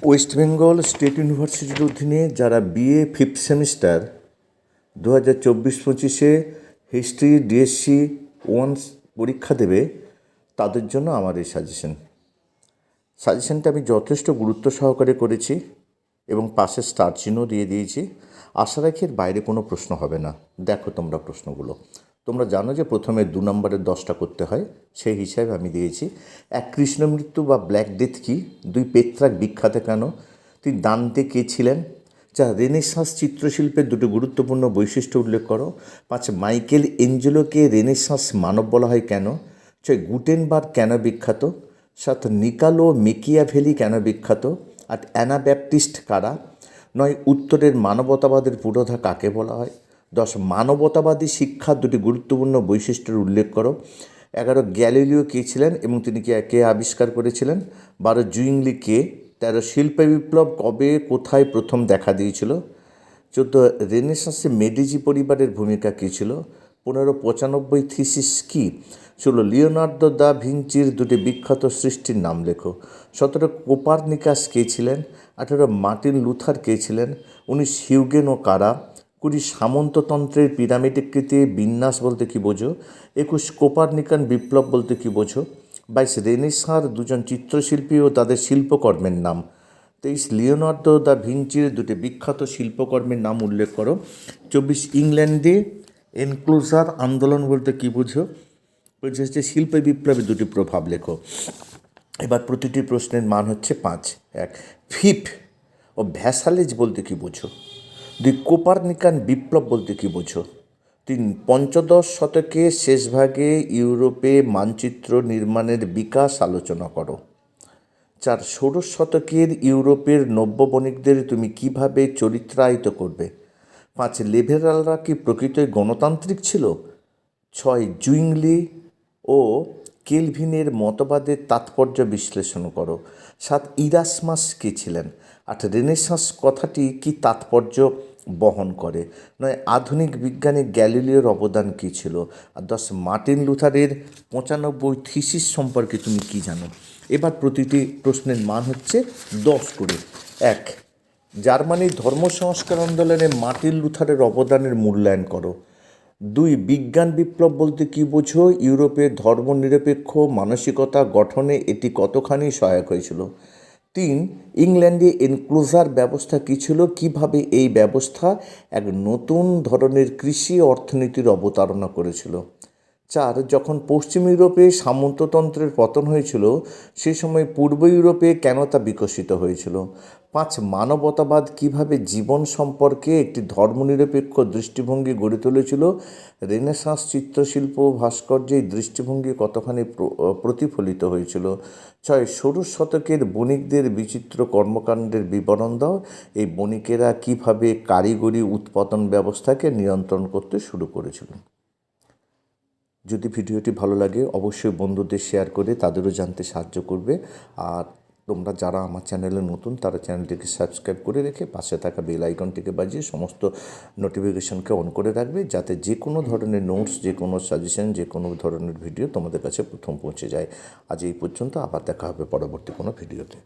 West Bengal state ইউনিভার্সিটির অধীনে যারা BA fifth semester 2024-25 history DSC ones পরীক্ষা দেবে তাদের জন্য আমার এই সাজেশনটা আমি যথেষ্ট গুরুত্ব সহকারে করেছি এবং পাশে স্টার চিহ্ন দিয়ে দিয়েছি। আশা রাখি এর বাইরে কোনো প্রশ্ন হবে না। দেখো তোমরা প্রশ্নগুলো, তোমরা জানো যে প্রথমে 2 নম্বরের 10টা করতে হয়, সেই হিসাবে আমি দিয়েছি। 1 কৃষ্ণ মৃত্যু বা ব্ল্যাক ডেথ কি? 2 পেত্রাক বিখ্যাত কেন? 3 দান্তে কে ছিলেন? 4 রেনেসাঁস চিত্রশিল্পের 2টি গুরুত্বপূর্ণ বৈশিষ্ট্য উল্লেখ করো। 5 মাইকেল এঞ্জেলোকে রেনেসাঁস মানব বলা হয় কেন? 6 গুটেনবার্গ কেন বিখ্যাত? 7 নিকালো মেকিয়াভেলি কেন বিখ্যাত? 8 অ্যানাব্যাপটিস্ট কারা? 9 উত্তরের মানবতাবাদের পুরোধা কাকে বলা হয়? 10 মানবতাবাদী শিক্ষার 2টি গুরুত্বপূর্ণ বৈশিষ্ট্যের উল্লেখ করো। 11 গ্যালিলিও কে ছিলেন এবং তিনি কে আবিষ্কার করেছিলেন? 12 জুইংলি কে? 13 শিল্প বিপ্লব কবে কোথায় প্রথম দেখা দিয়েছিল? 14 রেনেসাঁসে মেডিজি পরিবারের ভূমিকা কী ছিল? 15 95 থিসিস কী? 16 লিওনার্দো দা ভিঞ্চির 2টি বিখ্যাত সৃষ্টির নাম লেখো। 17 কোপারনিকাস কে ছিলেন? 18 মার্টিন লুথার কে ছিলেন? 19 হিউগেনো কারা? 20 সামন্ততন্ত্রের পিরামিডাকৃতি বিন্যাস বলতে কী বোঝো? 21 কোপারনিকান বিপ্লব বলতে কী বোঝো? 22 রেনেসাঁর 2জন চিত্রশিল্পী ও তাদের শিল্পকর্মের নাম। 23 লিওনার্দো দা ভিঞ্চির 2টি বিখ্যাত শিল্পকর্মের নাম উল্লেখ করো। 24 ইংল্যান্ডে এনক্লোজার আন্দোলন বলতে কী বোঝো? 25 শিল্প বিপ্লবের 2টি প্রভাব লেখো। এবার প্রতিটি প্রশ্নের মান হচ্ছে 5। 1 ফিপ ও ভ্যাসালেজ বলতে কী বোঝো? 2 কোপারনিকান বিপ্লব বলতে কী বোঝো? 3 পঞ্চদশ শতকের শেষভাগে ইউরোপে মানচিত্র নির্মাণের বিকাশ আলোচনা করো। 4 ষোড়শ শতকের ইউরোপের নব্য বণিকদের তুমি কিভাবে চরিত্রায়িত করবে? 5 লিবেরালরা কি প্রকৃতই গণতান্ত্রিক ছিল? 6 জুইংলি ও কেলভিনের মতবাদের তাৎপর্য বিশ্লেষণ করো। 7 ইরাসমাস কে ছিলেন? 8 রেনেসাঁস কথাটি কি তাৎপর্য বহন করে? 9 আধুনিক বিজ্ঞানী গ্যালিলিওর অবদান কী ছিল? আর 10 মার্টিন লুথারের 95 থিসিস সম্পর্কে তুমি কি জানো? এবার প্রতিটি প্রশ্নের মান হচ্ছে 10 করে। 1 জার্মানির ধর্ম সংস্কার আন্দোলনে মার্টিন লুথারের অবদানের মূল্যায়ন করো। 2 বিজ্ঞান বিপ্লব বলতে কী বোঝো? ইউরোপের ধর্মনিরপেক্ষ মানসিকতা গঠনে এটি কতখানি সহায়ক হয়েছিল? 3 ইংল্যান্ডে এনক্লোজার ব্যবস্থা কী ছিল? কীভাবে এই ব্যবস্থা এক নতুন ধরনের কৃষি অর্থনীতির অবতারণা করেছিল? 4 যখন পশ্চিম ইউরোপে সামন্ততন্ত্রের পতন হয়েছিল সে সময় পূর্ব ইউরোপে কেন তা বিকশিত হয়েছিল? 5 মানবতাবাদ কিভাবে জীবন সম্পর্কে একটি ধর্মনিরপেক্ষ দৃষ্টিভঙ্গি গড়ে তুলেছিল? রেনেসাঁস চিত্রশিল্প ভাস্কর্যে এই দৃষ্টিভঙ্গি কতখানি প্রতিফলিত হয়েছিল? 6 ষোড়শ শতকের বণিকদের বিচিত্র কর্মকাণ্ডের বিবরণ দাও। এই বণিকেরা কিভাবে কারিগরি উৎপাদন ব্যবস্থাকে নিয়ন্ত্রণ করতে শুরু করেছিল? যদি ভিডিওটি ভালো লাগে অবশ্যই বন্ধুদের শেয়ার করে তাদেরও জানতে সাহায্য করবে। আর তোমরা যারা আমার চ্যানেলে নতুন তারা চ্যানেলটিকে সাবস্ক্রাইব করে রেখে পাশে থাকা বেল আইকনটিকে বাজিয়ে সমস্ত নোটিফিকেশনকে অন করে রাখবে, যাতে যে কোনো ধরনের নোটস, যে কোনো সাজেশন, যে কোনো ধরনের ভিডিও তোমাদের কাছে প্রথম পৌঁছে যায়। আজ এই পর্যন্ত, আবার দেখা হবে পরবর্তী কোনো ভিডিওতে।